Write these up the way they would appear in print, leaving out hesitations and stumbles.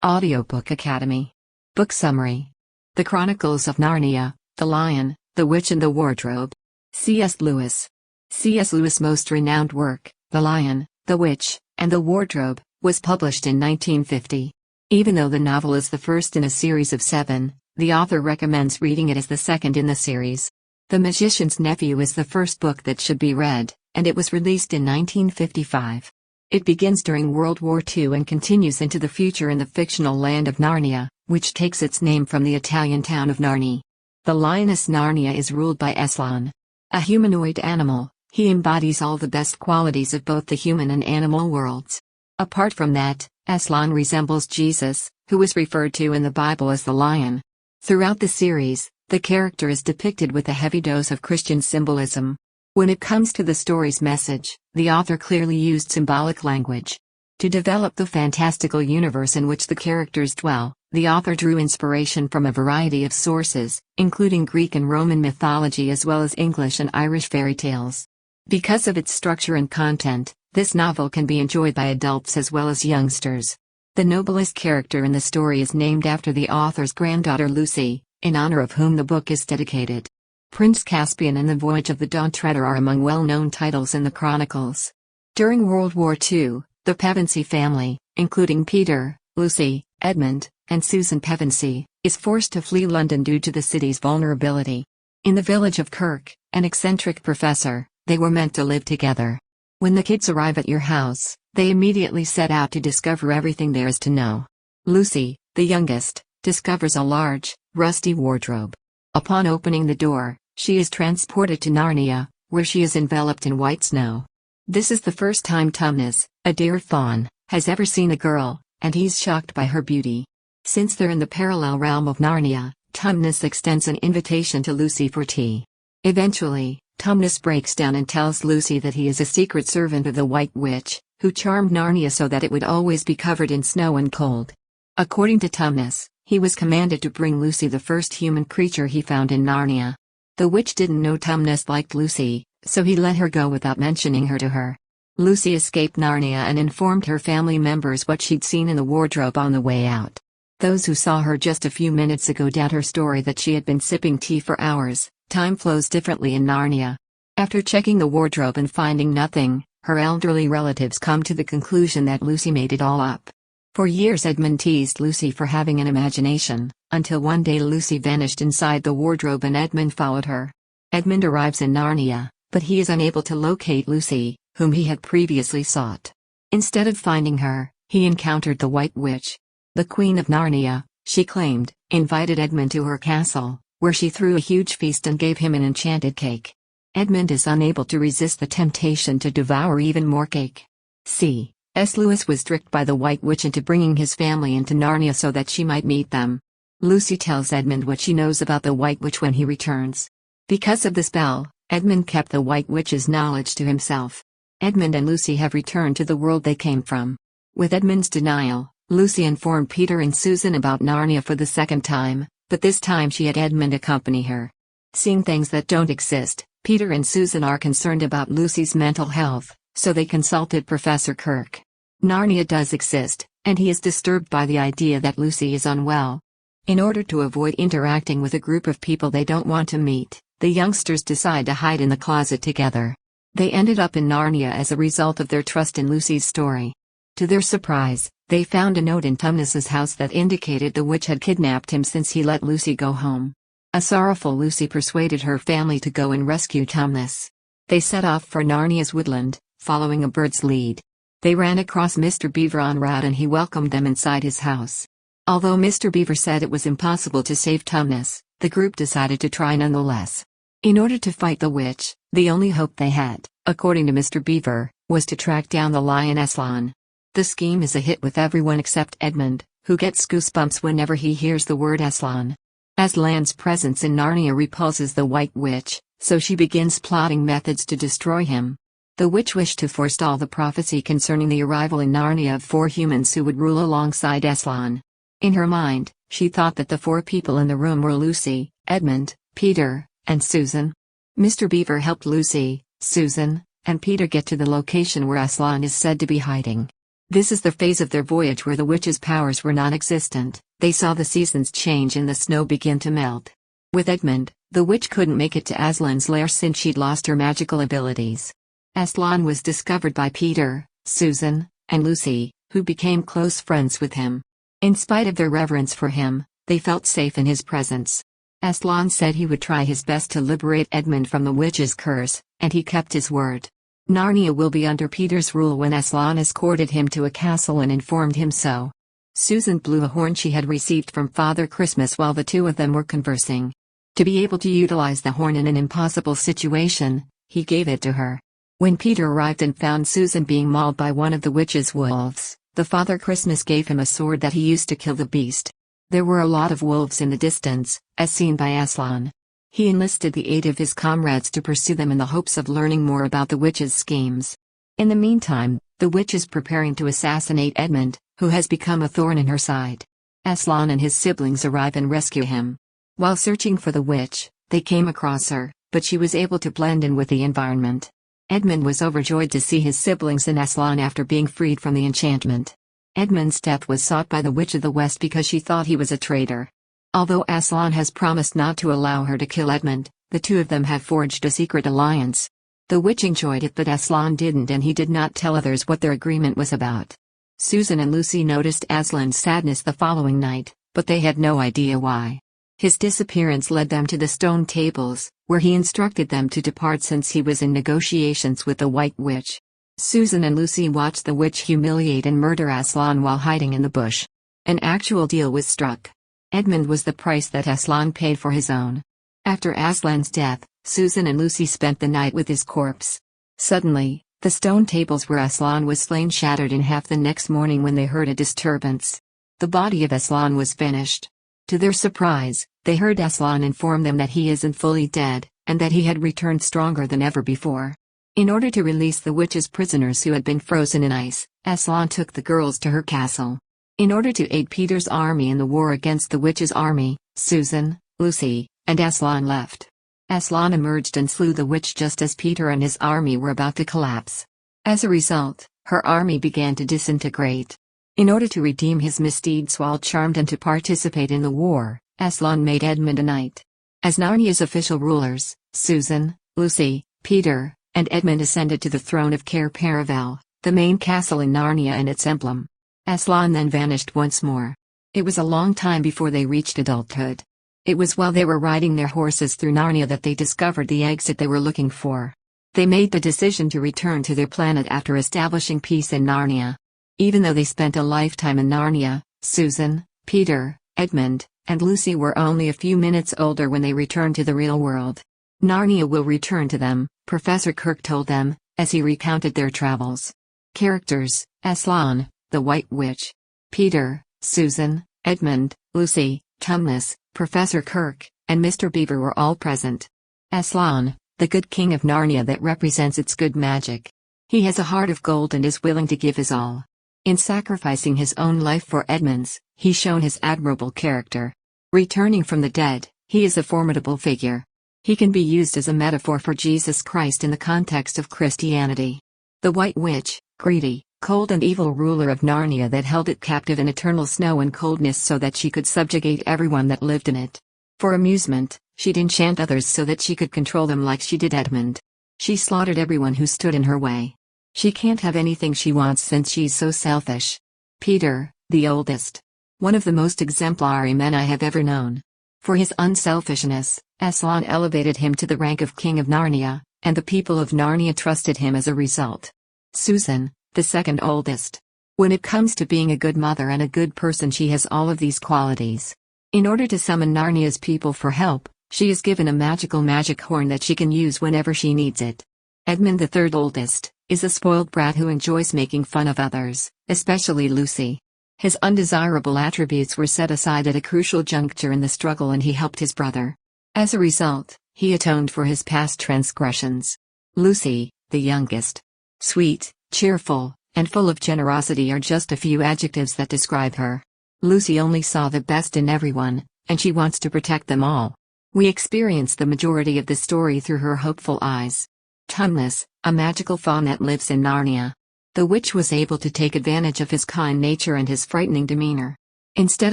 Audiobook Academy. Book Summary. The Chronicles of Narnia, The Lion, the Witch and the Wardrobe. C.S. Lewis. C.S. Lewis' most renowned work, The Lion, the Witch, and the Wardrobe, was published in 1950. Even though the novel is the first in a series of 7, the author recommends reading it as the second in the series. The Magician's Nephew is the first book that should be read, and it was released in 1955. It begins during World War II and continues into the future in the fictional land of Narnia, which takes its name from the Italian town of Narni. The lioness Narnia is ruled by Aslan. A humanoid animal, he embodies all the best qualities of both the human and animal worlds. Apart from that, Aslan resembles Jesus, who is referred to in the Bible as the lion. Throughout the series, the character is depicted with a heavy dose of Christian symbolism. When it comes to the story's message, the author clearly used symbolic language. To develop the fantastical universe in which the characters dwell, the author drew inspiration from a variety of sources, including Greek and Roman mythology as well as English and Irish fairy tales. Because of its structure and content, this novel can be enjoyed by adults as well as youngsters. The noblest character in the story is named after the author's granddaughter Lucy, in honor of whom the book is dedicated. Prince Caspian and the Voyage of the Dawn Treader are among well-known titles in the Chronicles. During World War II, the Pevensey family, including Peter, Lucy, Edmund, and Susan Pevensey, is forced to flee London due to the city's vulnerability. In the village of Kirk, an eccentric professor, they were meant to live together. When the kids arrive at your house, they immediately set out to discover everything there is to know. Lucy, the youngest, discovers a large, rusty wardrobe. Upon opening the door, she is transported to Narnia, where she is enveloped in white snow. This is the first time Tumnus, a deer fawn, has ever seen a girl, and he's shocked by her beauty. Since they're in the parallel realm of Narnia, Tumnus extends an invitation to Lucy for tea. Eventually, Tumnus breaks down and tells Lucy that he is a secret servant of the White Witch, who charmed Narnia so that it would always be covered in snow and cold. According to Tumnus, he was commanded to bring Lucy the first human creature he found in Narnia. The witch didn't know Tumnus liked Lucy, so he let her go without mentioning her to her. Lucy escaped Narnia and informed her family members what she'd seen in the wardrobe on the way out. Those who saw her just a few minutes ago doubt her story that she had been sipping tea for hours. Time flows differently in Narnia. After checking the wardrobe and finding nothing, her elderly relatives come to the conclusion that Lucy made it all up. For years Edmund teased Lucy for having an imagination, until one day Lucy vanished inside the wardrobe and Edmund followed her. Edmund arrives in Narnia, but he is unable to locate Lucy, whom he had previously sought. Instead of finding her, he encountered the White Witch. The Queen of Narnia, she claimed, invited Edmund to her castle, where she threw a huge feast and gave him an enchanted cake. Edmund is unable to resist the temptation to devour even more cake. C.S. Lewis was tricked by the White Witch into bringing his family into Narnia so that she might meet them. Lucy tells Edmund what she knows about the White Witch when he returns. Because of the spell, Edmund kept the White Witch's knowledge to himself. Edmund and Lucy have returned to the world they came from. With Edmund's denial, Lucy informed Peter and Susan about Narnia for the second time, but this time she had Edmund accompany her. Seeing things that don't exist, Peter and Susan are concerned about Lucy's mental health, so they consulted Professor Kirk. Narnia does exist, and he is disturbed by the idea that Lucy is unwell. In order to avoid interacting with a group of people they don't want to meet, the youngsters decide to hide in the closet together. They ended up in Narnia as a result of their trust in Lucy's story. To their surprise, they found a note in Tumnus's house that indicated the witch had kidnapped him since he let Lucy go home. A sorrowful Lucy persuaded her family to go and rescue Tumnus. They set off for Narnia's woodland, following a bird's lead. They ran across Mr. Beaver en route and he welcomed them inside his house. Although Mr. Beaver said it was impossible to save Tumnus, the group decided to try nonetheless. In order to fight the witch, the only hope they had, according to Mr. Beaver, was to track down the lion Aslan. The scheme is a hit with everyone except Edmund, who gets goosebumps whenever he hears the word Aslan. Aslan's presence in Narnia repulses the White Witch, so she begins plotting methods to destroy him. The witch wished to forestall the prophecy concerning the arrival in Narnia of 4 humans who would rule alongside Aslan. In her mind, she thought that the 4 people in the room were Lucy, Edmund, Peter, and Susan. Mr. Beaver helped Lucy, Susan, and Peter get to the location where Aslan is said to be hiding. This is the phase of their voyage where the witches' powers were non-existent. They saw the seasons change and the snow begin to melt. With Edmund, the witch couldn't make it to Aslan's lair since she'd lost her magical abilities. Aslan was discovered by Peter, Susan, and Lucy, who became close friends with him. In spite of their reverence for him, they felt safe in his presence. Aslan said he would try his best to liberate Edmund from the witch's curse, and he kept his word. Narnia will be under Peter's rule when Aslan escorted him to a castle and informed him so. Susan blew a horn she had received from Father Christmas while the two of them were conversing. To be able to utilize the horn in an impossible situation, he gave it to her. When Peter arrived and found Susan being mauled by one of the witch's wolves, the Father Christmas gave him a sword that he used to kill the beast. There were a lot of wolves in the distance, as seen by Aslan. He enlisted the aid of his comrades to pursue them in the hopes of learning more about the witch's schemes. In the meantime, the witch is preparing to assassinate Edmund, who has become a thorn in her side. Aslan and his siblings arrive and rescue him. While searching for the witch, they came across her, but she was able to blend in with the environment. Edmund was overjoyed to see his siblings and Aslan after being freed from the enchantment. Edmund's death was sought by the Witch of the West because she thought he was a traitor. Although Aslan has promised not to allow her to kill Edmund, the two of them have forged a secret alliance. The witch enjoyed it but Aslan didn't, and he did not tell others what their agreement was about. Susan and Lucy noticed Aslan's sadness the following night, but they had no idea why. His disappearance led them to the stone tables, where he instructed them to depart since he was in negotiations with the White Witch. Susan and Lucy watched the witch humiliate and murder Aslan while hiding in the bush. An actual deal was struck. Edmund was the price that Aslan paid for his own. After Aslan's death, Susan and Lucy spent the night with his corpse. Suddenly, the stone tables where Aslan was slain shattered in half the next morning when they heard a disturbance. The body of Aslan was vanished. To their surprise, they heard Aslan inform them that he isn't fully dead, and that he had returned stronger than ever before. In order to release the witch's prisoners who had been frozen in ice, Aslan took the girls to her castle. In order to aid Peter's army in the war against the witch's army, Susan, Lucy, and Aslan left. Aslan emerged and slew the witch just as Peter and his army were about to collapse. As a result, her army began to disintegrate. In order to redeem his misdeeds while charmed and to participate in the war, Aslan made Edmund a knight. As Narnia's official rulers, Susan, Lucy, Peter, and Edmund ascended to the throne of Cair Paravel, the main castle in Narnia and its emblem. Aslan then vanished once more. It was a long time before they reached adulthood. It was while they were riding their horses through Narnia that they discovered the exit they were looking for. They made the decision to return to their planet after establishing peace in Narnia. Even though they spent a lifetime in Narnia, Susan, Peter, Edmund, and Lucy were only a few minutes older when they returned to the real world. Narnia will return to them, Professor Kirk told them, as he recounted their travels. Characters: Aslan, the White Witch; Peter, Susan, Edmund, Lucy, Tumnus, Professor Kirk, and Mr. Beaver were all present. Aslan, the good king of Narnia that represents its good magic. He has a heart of gold and is willing to give his all. In sacrificing his own life for Edmund's, he's shown his admirable character. Returning from the dead, he is a formidable figure. He can be used as a metaphor for Jesus Christ in the context of Christianity. The White Witch, greedy, cold and evil ruler of Narnia that held it captive in eternal snow and coldness so that she could subjugate everyone that lived in it. For amusement, she'd enchant others so that she could control them like she did Edmund. She slaughtered everyone who stood in her way. She can't have anything she wants since she's so selfish. Peter, the oldest. One of the most exemplary men I have ever known. For his unselfishness, Aslan elevated him to the rank of King of Narnia, and the people of Narnia trusted him as a result. Susan, the second oldest. When it comes to being a good mother and a good person, she has all of these qualities. In order to summon Narnia's people for help, she is given a magic horn that she can use whenever she needs it. Edmund, the third oldest, is a spoiled brat who enjoys making fun of others, especially Lucy. His undesirable attributes were set aside at a crucial juncture in the struggle and he helped his brother. As a result, he atoned for his past transgressions. Lucy, the youngest. Sweet, cheerful, and full of generosity are just a few adjectives that describe her. Lucy only saw the best in everyone, and she wants to protect them all. We experience the majority of the story through her hopeful eyes. Tumnus, a magical faun that lives in Narnia. The witch was able to take advantage of his kind nature and his frightening demeanor. Instead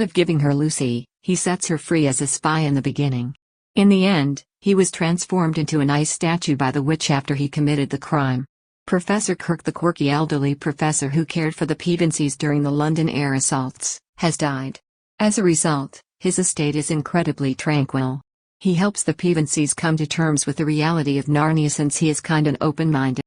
of giving her Lucy, he sets her free as a spy in the beginning. In the end, he was transformed into an ice statue by the witch after he committed the crime. Professor Kirk, the quirky elderly professor who cared for the Pevensies during the London air assaults, has died. As a result, his estate is incredibly tranquil. He helps the Pevensies come to terms with the reality of Narnia since he is kind and open-minded.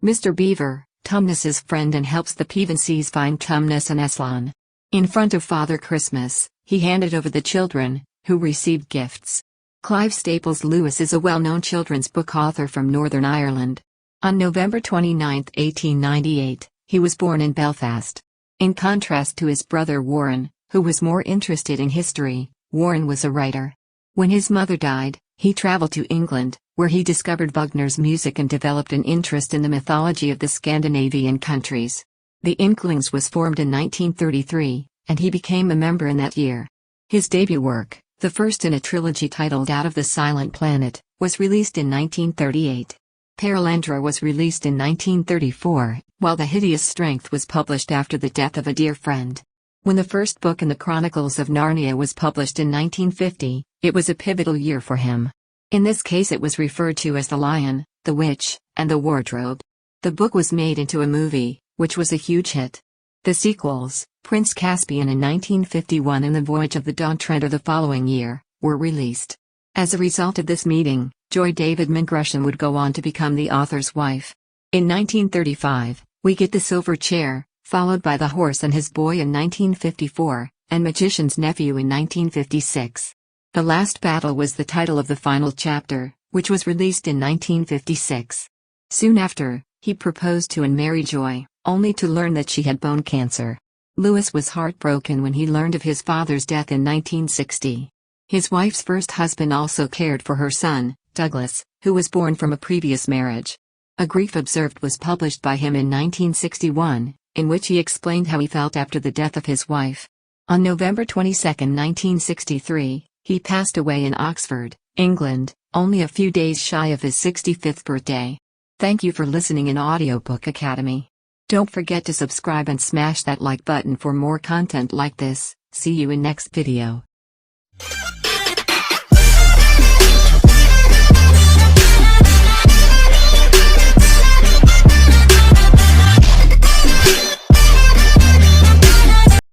Mr. Beaver, Tumnus's friend, and helps the Pevensies find Tumnus and Aslan. In front of Father Christmas, he handed over the children, who received gifts. Clive Staples Lewis is a well-known children's book author from Northern Ireland. On November 29, 1898, he was born in Belfast. In contrast to his brother Warren, who was more interested in history, Warren was a writer. When his mother died, he traveled to England, where he discovered Wagner's music and developed an interest in the mythology of the Scandinavian countries. The Inklings was formed in 1933, and he became a member in that year. His debut work, the first in a trilogy titled Out of the Silent Planet, was released in 1938. Perilendra was released in 1934, while The Hideous Strength was published after the death of a dear friend. When the first book in the Chronicles of Narnia was published in 1950, it was a pivotal year for him. In this case it was referred to as The Lion, the Witch, and the Wardrobe. The book was made into a movie, which was a huge hit. The sequels, Prince Caspian in 1951 and The Voyage of the Dawn Treader the following year, were released. As a result of this meeting, Joy Davidman Gresham would go on to become the author's wife. In 1935, we get The Silver Chair, followed by The Horse and His Boy in 1954, and Magician's Nephew in 1956. The Last Battle was the title of the final chapter, which was released in 1956. Soon after, he proposed to and marry Joy, only to learn that she had bone cancer. Lewis was heartbroken when he learned of his father's death in 1960. His wife's first husband also cared for her son, Douglas, who was born from a previous marriage. A Grief Observed was published by him in 1961, in which he explained how he felt after the death of his wife. On November 22, 1963, he passed away in Oxford, England, only a few days shy of his 65th birthday. Thank you for listening in Audiobook Academy. Don't forget to subscribe and smash that like button for more content like this. See you in next video.